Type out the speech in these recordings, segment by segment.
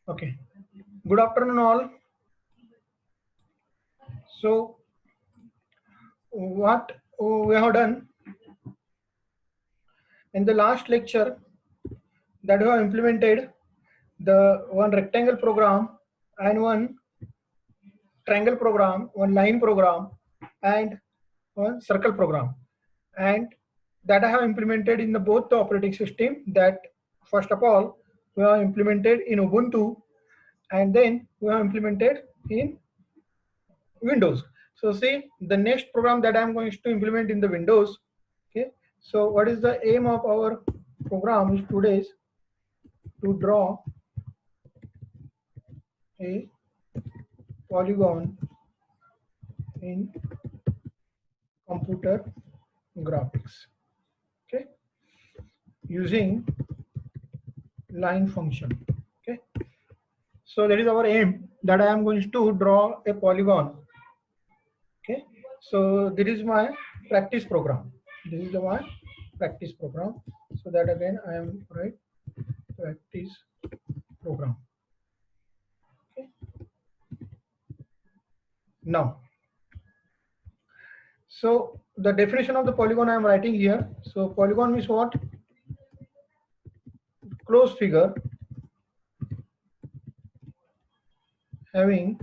Okay. Good afternoon, all. So, what we have done in the last lecture, that we have implemented the one rectangle program and one triangle program, one line program, and one circle program, and that I have implemented in the both the operating system. That first of all we have implemented in Ubuntu, and then we have implemented in Windows. So see, the next program that I'm going to implement in the Windows. Okay, so what is the aim of our program is today's to draw a polygon in computer graphics. Okay, using line function. Okay, so that is our aim, that I am going to draw a polygon. Okay, so this is my practice program. This is my practice program. So that again I am right practice program. Okay. Now, so the definition of the polygon I am writing here. So polygon means what? Closed figure having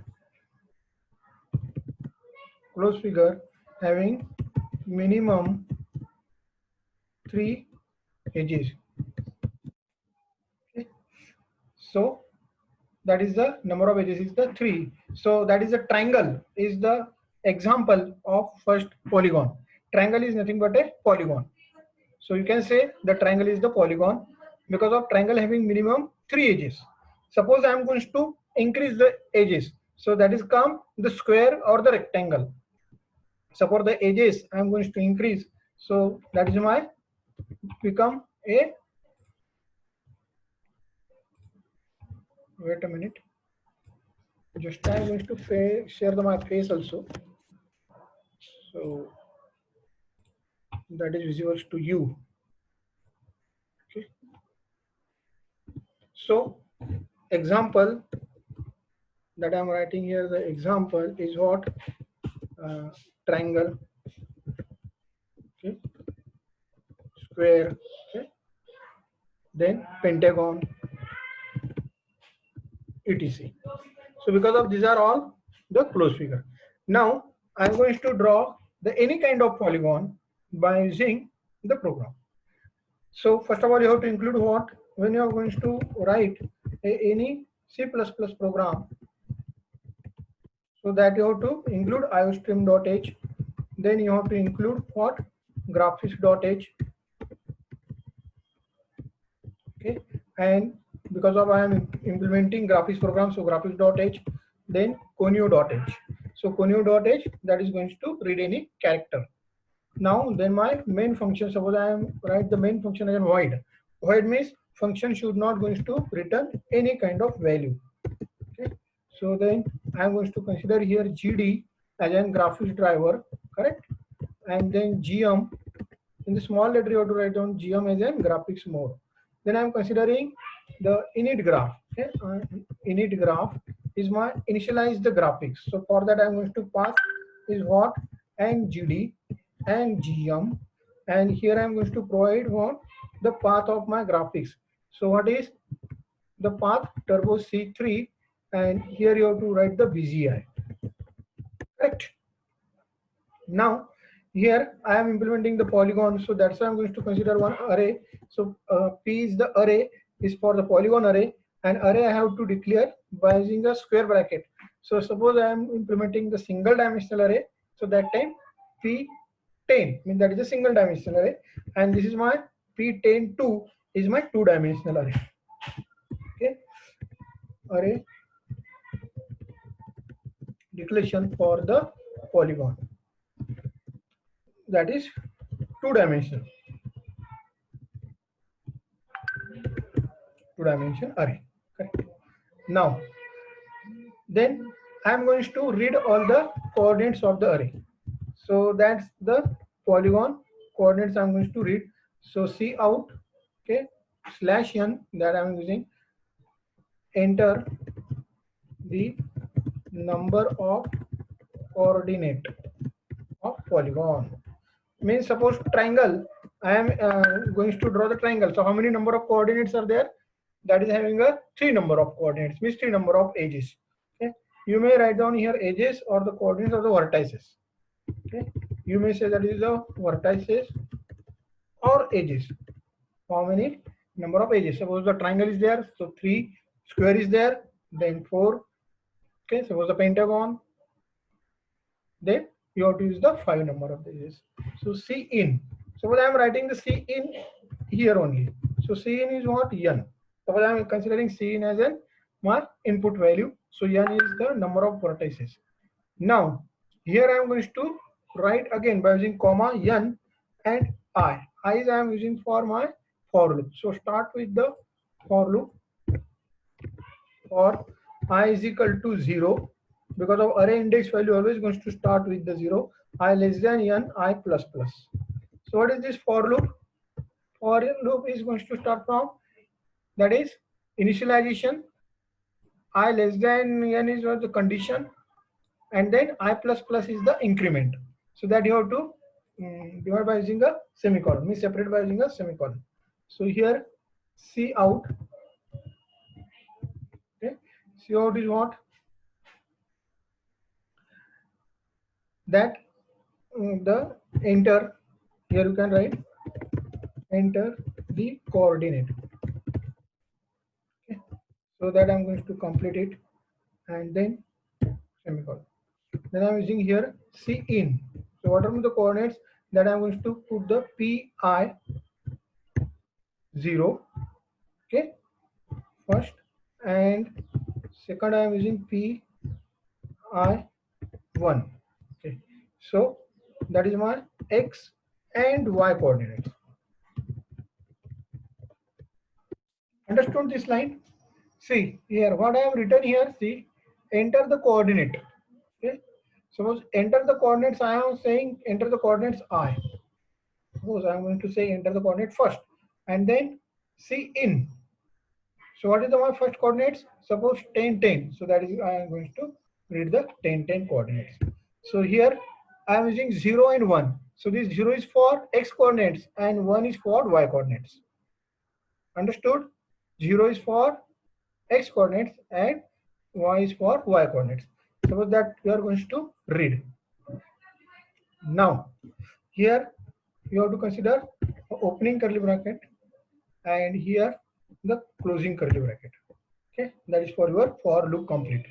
minimum 3 edges. Okay. So that is the number of edges is the 3. So that is a triangle is the example of first polygon. Triangle is nothing but a polygon. So you can say the triangle is the polygon because of triangle having minimum 3 edges. Suppose I am going to increase the edges, so that is come the square or the rectangle. Suppose the edges I am going to increase, so that is my become a, wait a minute, just I am going to share my face also, so that is visible to you. Okay, so example that I am writing here, the example is what? Triangle, okay, square, okay, then pentagon, etc. So because of these are all the closed figure. Now I am going to draw the any kind of polygon by using the program. So first of all you have to include what? When you are going to write any C++ program, so that you have to include iostream.h, then you have to include what? Graphics.h. Okay, and because of I am implementing graphics program, so graphics.h, then conio.h. So conio.h, that is going to read any character. Now then my main function, suppose I am write the main function as void. Void means function should not going to return any kind of value. Okay, so then I am going to consider here GD as an graphics driver, correct? And then GM, in the small letter you have to write down GM as in graphics mode. Then I am considering the init graph. Okay, init graph is my initialize the graphics. So for that I am going to pass is what? And GD and GM, and here I am going to provide what? The path of my graphics. So what is the path? Turbo C3, and here you have to write the BGI. Correct. Now here I am implementing the polygon, so that's why I'm going to consider one array. So P is the array, is for the polygon array, and array I have to declare by using a square bracket. So suppose I am implementing the single dimensional array, so that time P10 means that is a single dimensional array, and this is my P10(2) is my 2-dimensional array. Okay, array declaration for the polygon, that is 2-dimensional. 2-dimension array. Correct. Now then I am going to read all the coordinates of the array. So that's the polygon coordinates I am going to read. So C out, okay, /n, that I am using enter the number of coordinate of polygon. Means suppose triangle, I am going to draw the triangle. So how many number of coordinates are there? That is having a 3 number of coordinates, means 3 number of edges. Okay, you may write down here edges or the coordinates of the vertices. Okay, you may say that is the vertices or edges. How many number of edges? Suppose the triangle is there, so 3, square is there, then 4. Okay, suppose the pentagon, then you have to use the 5 number of edges. So C in. Suppose I am writing the C in here only. So C in is what? N. Suppose I am considering C in as an my input value. So N is the number of vertices. Now here I am going to write again by using comma N and I. I is I am using for my for loop. So start with the for loop for I is equal to 0. Because of array index value always going to start with the 0. I less than N, I plus plus. So what is this for loop? For loop is going to start from, that is initialization. I less than N is what the condition, and then I plus plus is the increment. So that you have to divide by using a semicolon, means separate by using a semicolon. So here C out. Okay, C out is what? That the enter, here you can write enter the coordinate. Okay, so that I'm going to complete it and then semicolon. Then I'm using here C in. So what are the coordinates that I'm going to put the PI 0, okay, first, and second I am using PI 1. Okay, so that is my X and Y coordinates. Understood this line? See here what I have written here. See, enter the coordinate. Okay, suppose enter the coordinates. I am saying enter the coordinates I. Suppose I am going to say enter the coordinate first and then C in. So what is the my first coordinates? Suppose 10 10. So that is I am going to read the 10 10 coordinates. So here I am using 0 and 1. So this 0 is for X coordinates and 1 is for Y coordinates. Understood? 0 is for X coordinates and Y is for Y coordinates. Suppose that you are going to read. Now here you have to consider opening curly bracket and here the closing curly bracket. Okay, that is for your for loop complete.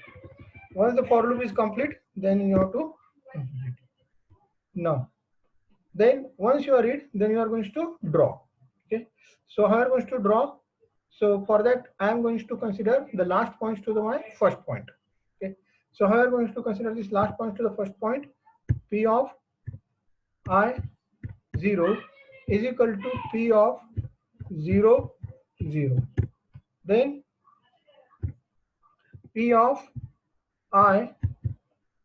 Once the for loop is complete, then you have to complete. Now, then once you are read, then you are going to draw. Okay, so how are you going to draw? So for that, I am going to consider the last points to my first point. Okay, so how are you going to consider this last point to the first point? P of I 0 is equal to P of 0 0. Then P of I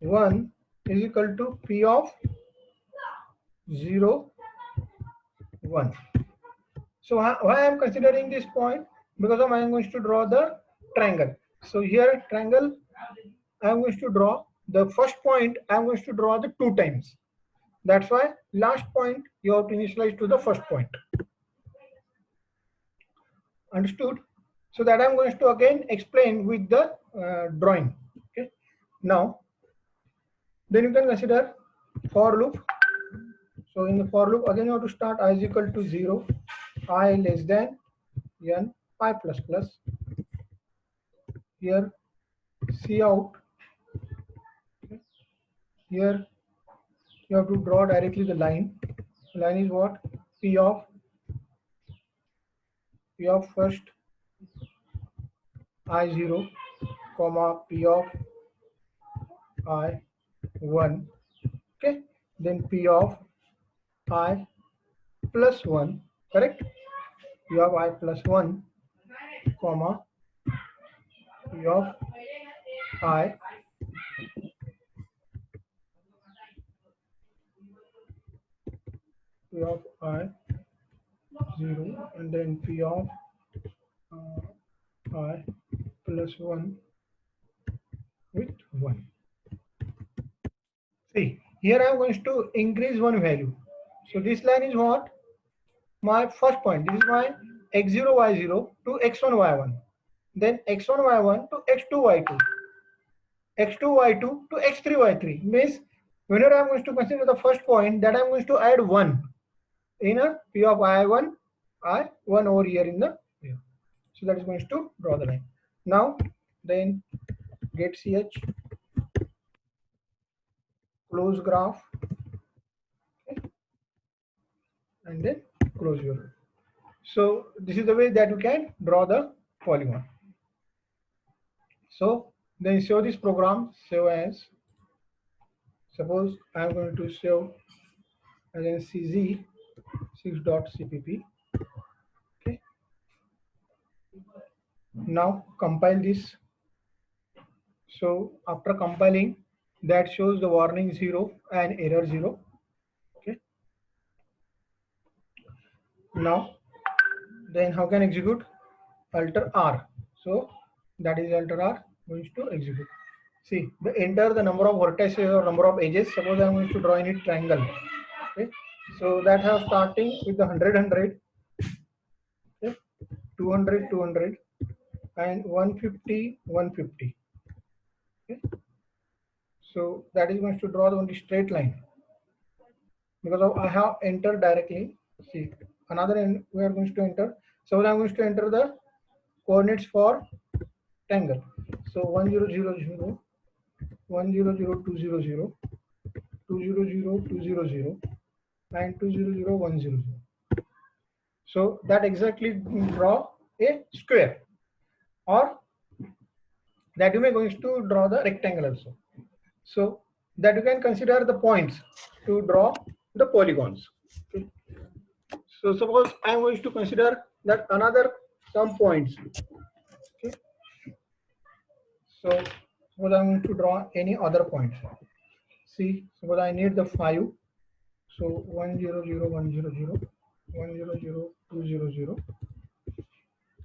1 is equal to P of 0 1. So why I am considering this point? Because I am going to draw the triangle. So here triangle I am going to draw the first point. I am going to draw the 2 times. That's why last point you have to initialize to the first point. Understood? So that I am going to again explain with the drawing. Okay. Now, then you can consider for loop. So in the for loop again you have to start I is equal to 0, I less than N, I plus plus. Here C out. Okay. Here you have to draw directly the line. Line is what? P of first I0, comma P of I1. Okay. Then P of I plus 1. Correct? P of I plus 1, comma P of I P of I 0 and then P of I plus plus 1 with 1. See, here I am going to increase one value. So this line is what? My first point. This is my x0, y0 to x1, y1. Then x1, y1 to x2, y2. x2, y2 to x3, y3. Means whenever I am going to consider the first point, that I am going to add 1 in a p of I1 over here in the here. So that is going to draw the line. Now then get ch, close graph, okay, and then close your loop. So this is the way that you can draw the polygon. So then show this program, save as, suppose I am going to save as in cz 6.cpp. Okay. Now compile this. So after compiling, that shows the warning 0 and error 0. Okay. Now then how can execute? Alter R. So that is alter R going to execute. See, enter the number of vertices or number of edges. Suppose I am going to draw any triangle. Okay. So that have starting with the 100, 100, okay, 200, 200, and 150, 150. Okay. So that is going to draw the only straight line because of I have entered directly. See, another end we are going to enter. So I am going to enter the coordinates for triangle. So 1 0 0 0, 1 0 0 2 0 0, 2 0 0 2 0 0, and 2 0 0 1 0 0. So that exactly draw a square, or that you may going to draw the rectangle also. So that you can consider the points to draw the polygons. Okay. So suppose I am going to consider that another some points. Okay. So suppose I am going to draw any other points. See, suppose I need the 5. So 1 0 0 1 0 0, 1 0 0 2 0 0,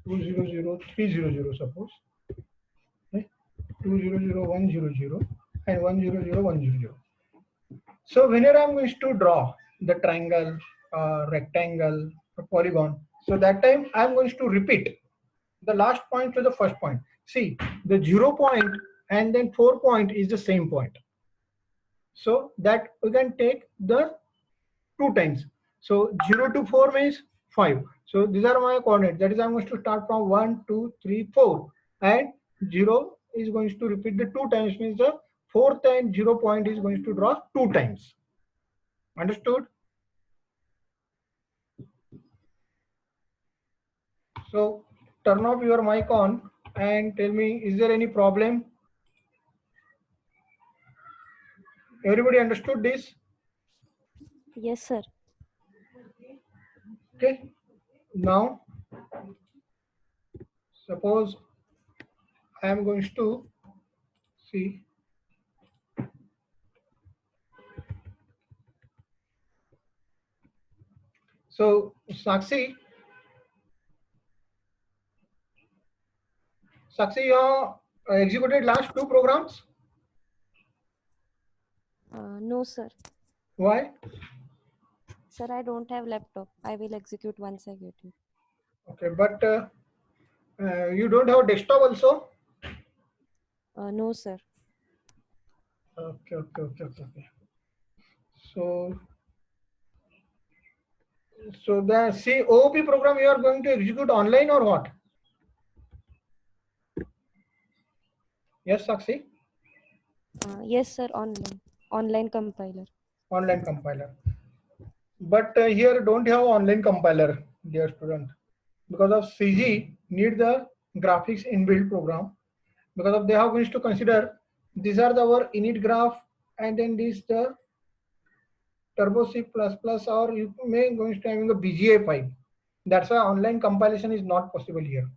2 0 0 3 0 0 suppose. Okay. 2 0 0 1 0 0 and 1 0 0 1 0 0. So whenever I'm going to draw the triangle, rectangle, polygon, so that time I'm going to repeat the last point to the first point. See, the 0 point and then 4 point is the same point. So that we can take the 2 times. So 0 to 4 means 5. So these are my coordinates. That is, I'm going to start from 1, 2, 3, 4, and 0 is going to repeat the 2 times, means the 4th and 0 point is going to draw 2 times. Understood? So turn off your mic on and tell me, is there any problem? Everybody understood this? Yes, sir. Okay. Now, suppose I am going to see. So Sakshi, you have executed last 2 programs? No, sir. Why? Sir, I don't have laptop. I will execute once I get it. Okay, but you don't have desktop also? No, sir. Okay. So the OOP program you are going to execute online or what? Yes, Sakshi? Yes, sir. Online compiler. Online compiler. But here don't have online compiler, dear student, because of CG need the graphics inbuilt program, because of they are going to consider these are our init graph and then this the turbo C++ or you may going to having a BGA file. That's why online compilation is not possible here.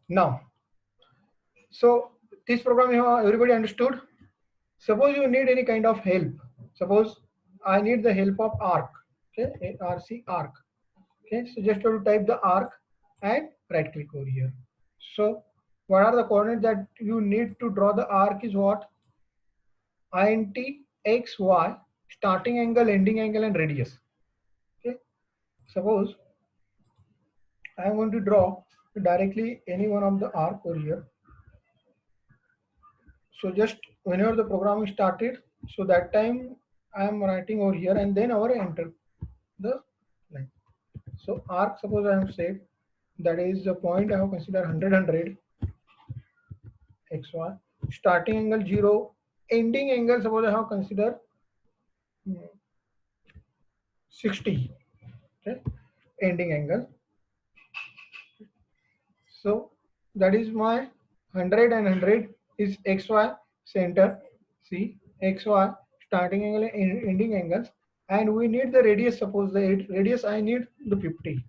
Now, so this program everybody understood. Suppose you need any kind of help. Suppose I need the help of arc. Okay, ARC arc. Okay, so just have to type the arc and right click over here. So what are the coordinates that you need to draw the arc is what? int x, y, starting angle, ending angle, and radius. Okay. Suppose I am going to draw directly any one of the arc over here. So just whenever the program is started, so that time I am writing over here and then our enter the line. So arc, suppose I have said that is the point I have considered 100 xy, starting angle 0, ending angle suppose I have considered 60, okay, ending angle. So that is my 100 and 100 is xy center. See xy starting angle and ending angles, and we need the radius. Suppose the radius I need the 50.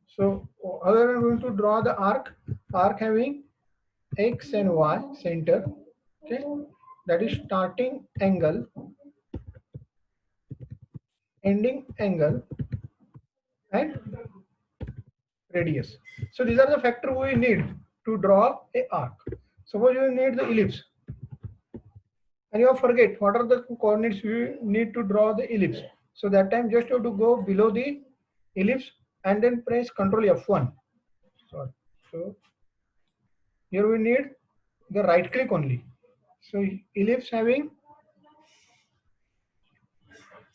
So however I'm going to draw the arc having x and y center. Okay, that is starting angle, ending angle, and radius. So these are the factors we need to draw a arc. Suppose you need the ellipse and you have forget what are the coordinates you need to draw the ellipse. So that time just you have to go below the ellipse and then press Ctrl F1. Sorry. So here we need the right click only. So ellipse having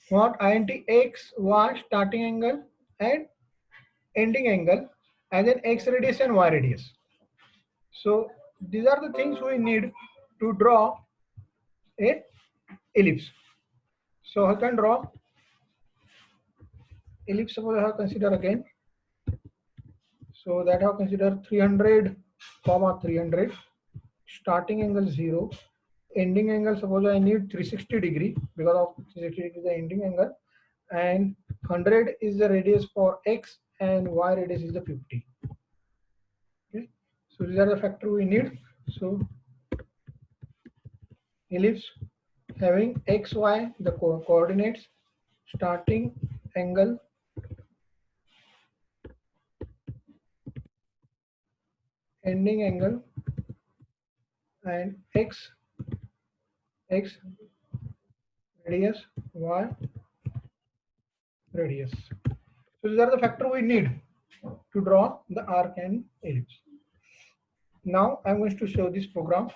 what? int x, y, starting angle and ending angle, and then x radius and y radius. So these are the things we need to draw a ellipse. So I can draw ellipse. Suppose I have consider again. So that I have consider 300, 300. Starting angle 0. Ending angle suppose I need 360 degree because of 360 degree is the ending angle, and 100 is the radius for x and y radius is the 50. Okay. So these are the factors we need. So ellipse having x, y, the coordinates, starting angle, ending angle, and x radius, y radius. So these are the factors we need to draw the arc and ellipse. Now I'm going to show this program.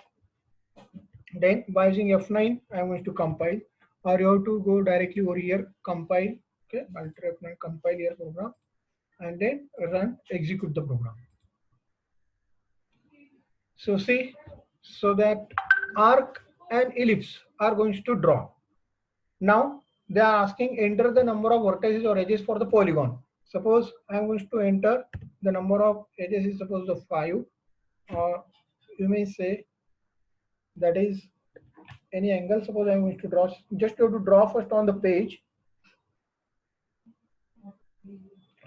Then by using F9, I'm going to compile, or you have to go directly over here, compile. Okay, Alt F9, compile your program, and then run, execute the program. So see, so that arc and ellipse are going to draw. Now they are asking enter the number of vertices or edges for the polygon. Suppose I am going to enter the number of edges is suppose the 5, or you may say that is any angle. Suppose I am going to draw, just have to draw first on the page.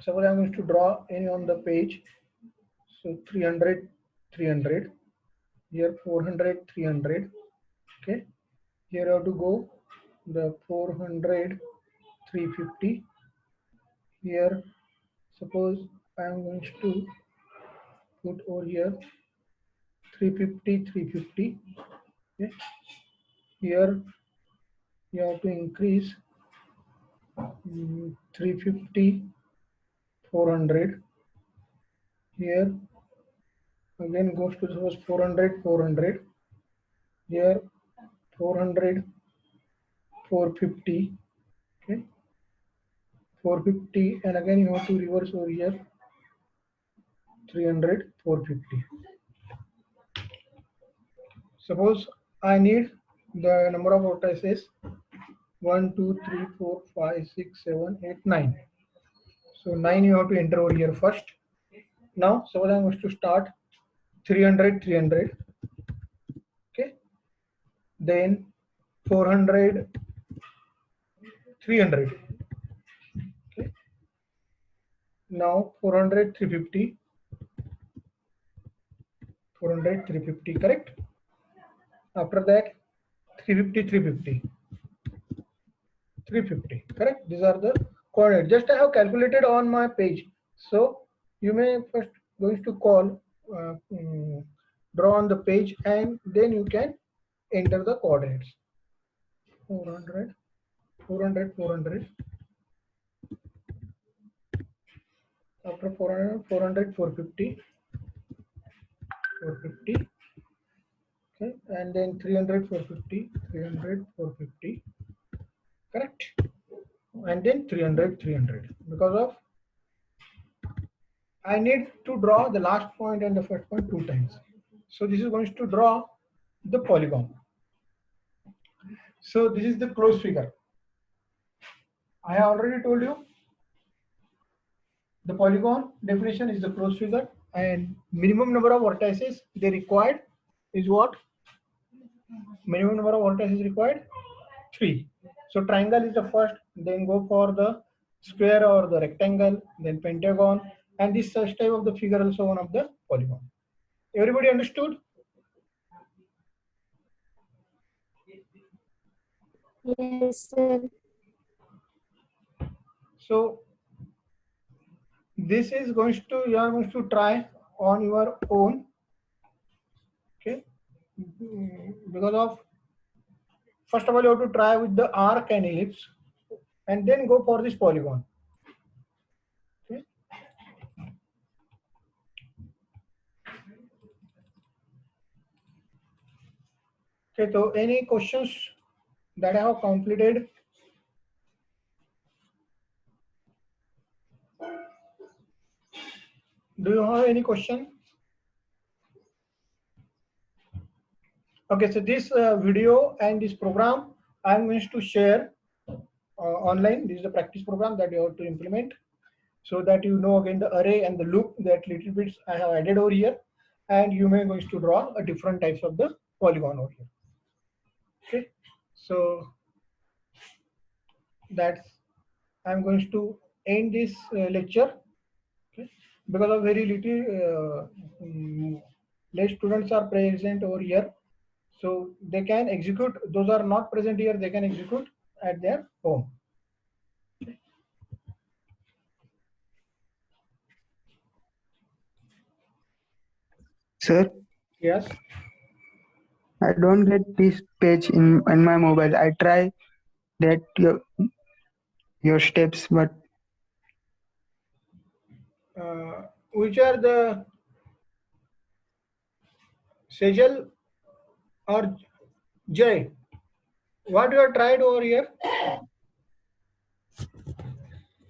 Suppose I am going to draw any on the page. So 300, 300, here 400, 300. Okay, here I have to go the 400, 350. Here suppose I am going to put over here 350, 350. Okay, here you have to increase 350, 400. Here again goes to suppose 400, 400. Here 400, 450. Okay, 450, and again you have to reverse over here 300, 450. Suppose I need the number of vertices 1, 2, 3, 4, 5, 6, 7, 8, 9. So 9 you have to enter over here first. Now suppose I'm going to start 300, 300. Okay, then 400, 300. Okay, now 400, 350. 400, 350, correct? After that 350, 350. 350, correct? These are the coordinates. Just I have calculated on my page. So you may first going to call draw on the page, and then you can enter the coordinates. 400, 400, 400. After 400, 400, 450, 450. Okay, and then 300, 450, 300, 450. Correct. And then 300, 300. Because of I need to draw the last point and the first point 2 times. So this is going to draw the polygon. So this is the closed figure. I have already told you the polygon definition is the closed figure, and minimum number of vertices they required is what? Minimum number of vertices required 3. So triangle is the first, then go for the square or the rectangle, then pentagon, and this such type of the figure also one of the polygon. Everybody understood? Yes, sir. So this is going to, you are going to try on your own. Okay, because of first of all you have to try with the arc and ellipse, and then go for this polygon. Okay. Okay, so any questions that I have completed? Do you have any question? Okay, so this video and this program I am going to share online. This is the practice program that you have to implement, so that you know again the array and the loop that little bits I have added over here, and you may going to draw a different types of the polygon over here. Okay, so that's I'm going to end this lecture. Okay, because of very little less students are present over here, so they can execute. Those are not present here, they can execute at their home. Sir, Yes. I don't get this page in my mobile. I try that your steps, but Which are the Sejal or Jay? What you have tried over here?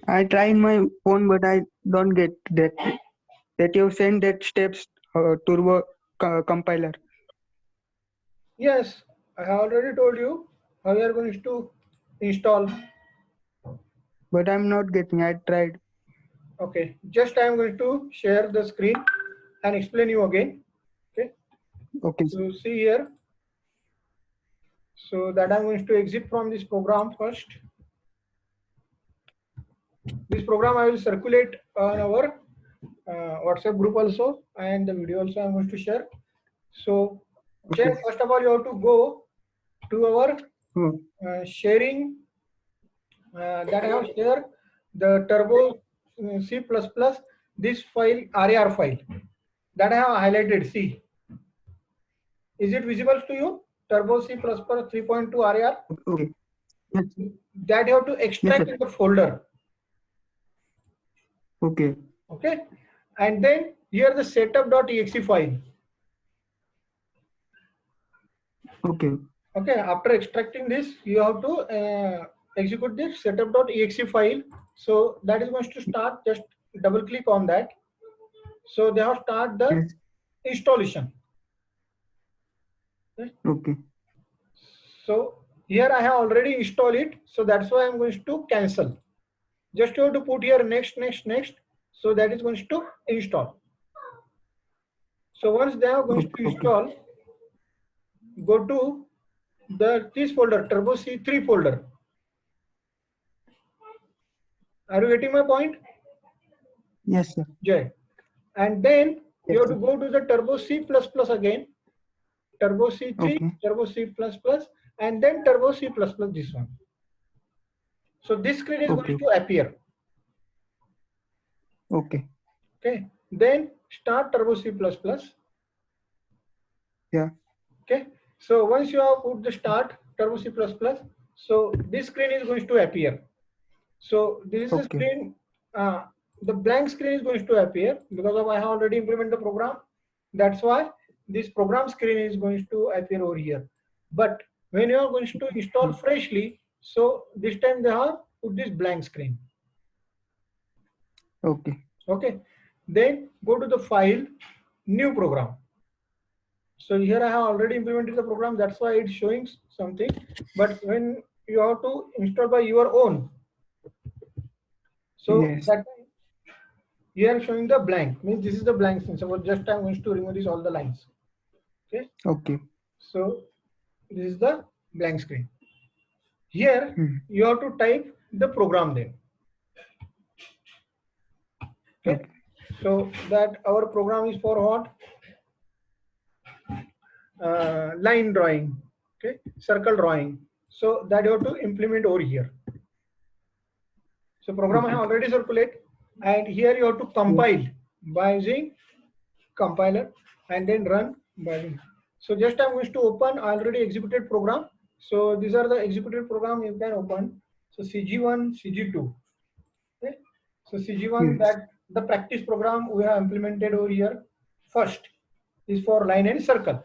I try in my phone, but I don't get that you send that steps turbo compiler. Yes, I have already told you how you are going to install. But I'm not getting. I tried. Okay, just I am going to share the screen and explain you again. Okay, Okay. so see here. So that I'm going to exit from this program first. This program I will circulate on our WhatsApp group also, and the video also I'm going to share. So Okay. Jay, first of all, you have to go to our Oh, sharing that I have shared the turbo C++, this file RAR file that I have highlighted. See, is it visible to you? Turbo C++ 3.2 RAR. okay. Yes. That you have to extract Yes, in the folder. Okay. Okay, and then here the setup.exe file. Okay. Okay, after extracting this, you have to execute this setup.exe file. So that is going to start. Just double click on that. So they have start the Yes. installation. Okay. Okay. So here I have already installed it. So that's why I'm going to cancel. Just you have to put here next, next, next. So that is going to install. So once they are going to install, go to this folder, Turbo C3 folder. Are you getting my point? Yes, sir. Jay. And then you Yes, have sir. to go to the Turbo C++ again, Turbo C3, Okay. Turbo C++, and then Turbo C++, this one. So this screen is Okay. going to appear. Okay. Okay, then start Turbo C++. Yeah. Okay, so once you have put the start Turbo C++, so this screen is going to appear. So this is the Okay. screen, the blank screen is going to appear because of I have already implemented the program. That's why this program screen is going to appear over here. But when you are going to install freshly, so this time they have put this blank screen. Okay. Okay, then go to the file, new program. So here I have already implemented the program, that's why it's showing something. But when you have to install by your own, so Yes. that time you are showing the blank, means this is the blank screen. So just I'm going to remove this all the lines. Okay, Okay. so this is the blank screen. Here Hmm. you have to type the program then. Okay, so that our program is for what? Line drawing, okay, circle drawing. So that you have to implement over here. So program I have already circulated, and here you have to compile by using compiler and then run by. So just I'm going to open already executed program. So these are the executed program you can open. So CG1, CG2. Okay. So CG1, Yes. that the practice program we have implemented over here. First is for line and circle.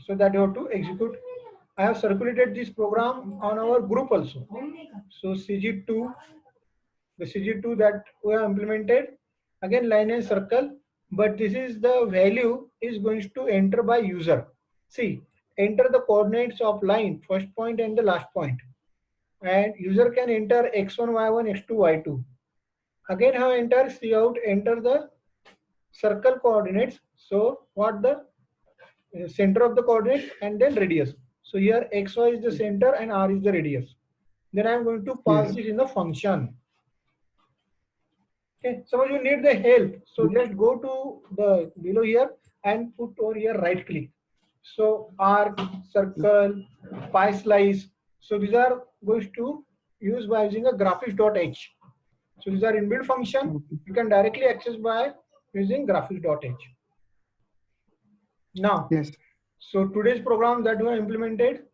So that you have to execute. I have circulated this program on our group also. So CG2, the CG2 that we have implemented, again line and circle, but this is the value is going to enter by user. See, enter the coordinates of line, first point and the last point. And user can enter x1, y1, x2, y2. Again have enter cout, enter the circle coordinates. So what the center of the coordinate and then radius. So here xy is the center and r is the radius. Then I am going to pass Yes. this in the function. Okay, suppose you need the help. So just go to the below here and put over here right click. So arc, circle, pie slice. So these are going to use by using a graphics.h. So these are inbuilt function. You can directly access by using graphics.h. Now, Yes. so today's program that we have implemented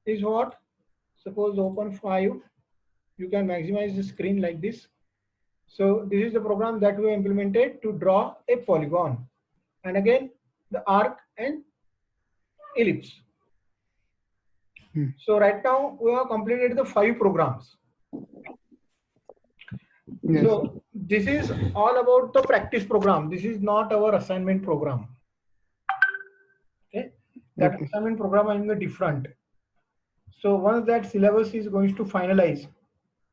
is what? Suppose open 5. You can maximize the screen like this. So this is the program that we implemented to draw a polygon, and again the arc and ellipse. So right now we have completed the 5 programs. Yes. So this is all about the practice program. This is not our assignment program. Okay, that Okay. assignment program is different. So once that syllabus is going to finalize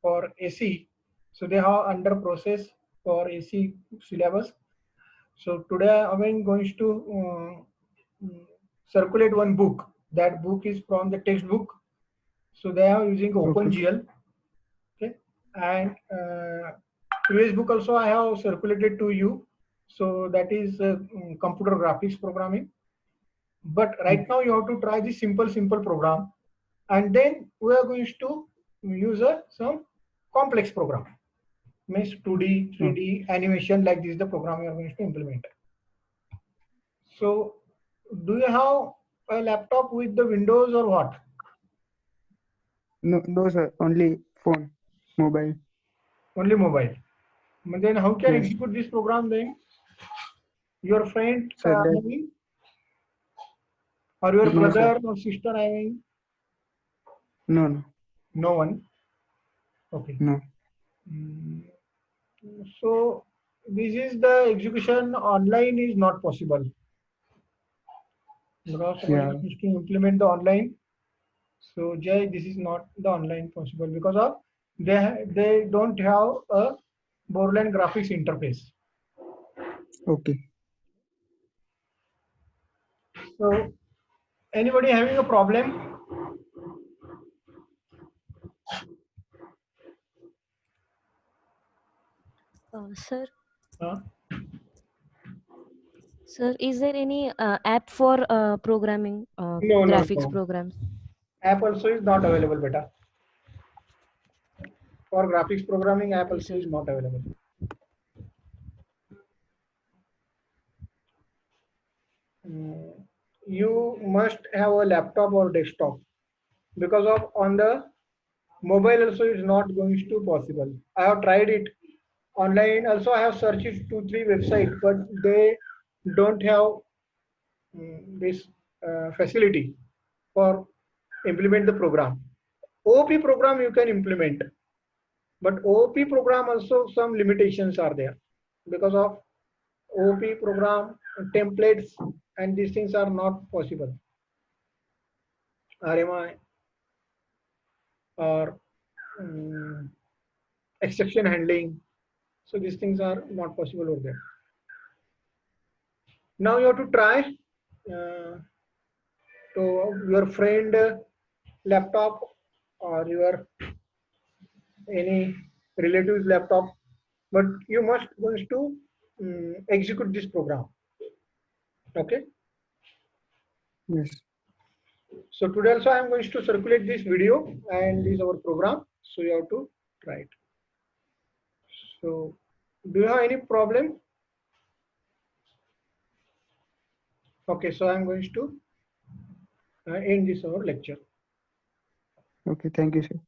for AC, so they have under process for AC syllabus. So today I'm going to circulate one book. That book is from the textbook. So they are using OpenGL. Okay, and previous book also I have circulated to you. So that is computer graphics programming. But right now you have to try the simple program, and then we are going to use some complex program. Means 2D, 3D animation, like this is the program we are going to implement. So do you have a laptop with the Windows or what? No, no, sir. Only phone, mobile. Only mobile. But then how can Yes. execute this program then? Your friend Sir, that having, or your no, brother sir. or sister having? No. No one. Okay. No. So this is the execution online is not possible. Because Yeah. suppose you wish to implement the online. So Jay, this is not the online possible because of they don't have a Borland graphics interface. Okay. So anybody having a problem? Sir, Uh, sir, is there any app for programming no, graphics no. programs? App also is not available, beta. For graphics programming, app Okay, also sir. is not available. you must have a laptop or desktop, because of on the mobile also is not going to possible. I have tried it online also. I have searched 2 3 websites, but they don't have this facility for implement the program. OOP program you can implement, but OOP program also some limitations are there because of OOP program templates, and these things are not possible. RMI or exception handling, so these things are not possible over there. Now you have to try to your friend laptop or your any relative's laptop, but you must going to execute this program. Okay, Yes. so today also I am going to circulate this video, and this is our program, so you have to try it. So do you have any problem? Okay, so I am going to end this our lecture. Okay. Thank you, sir.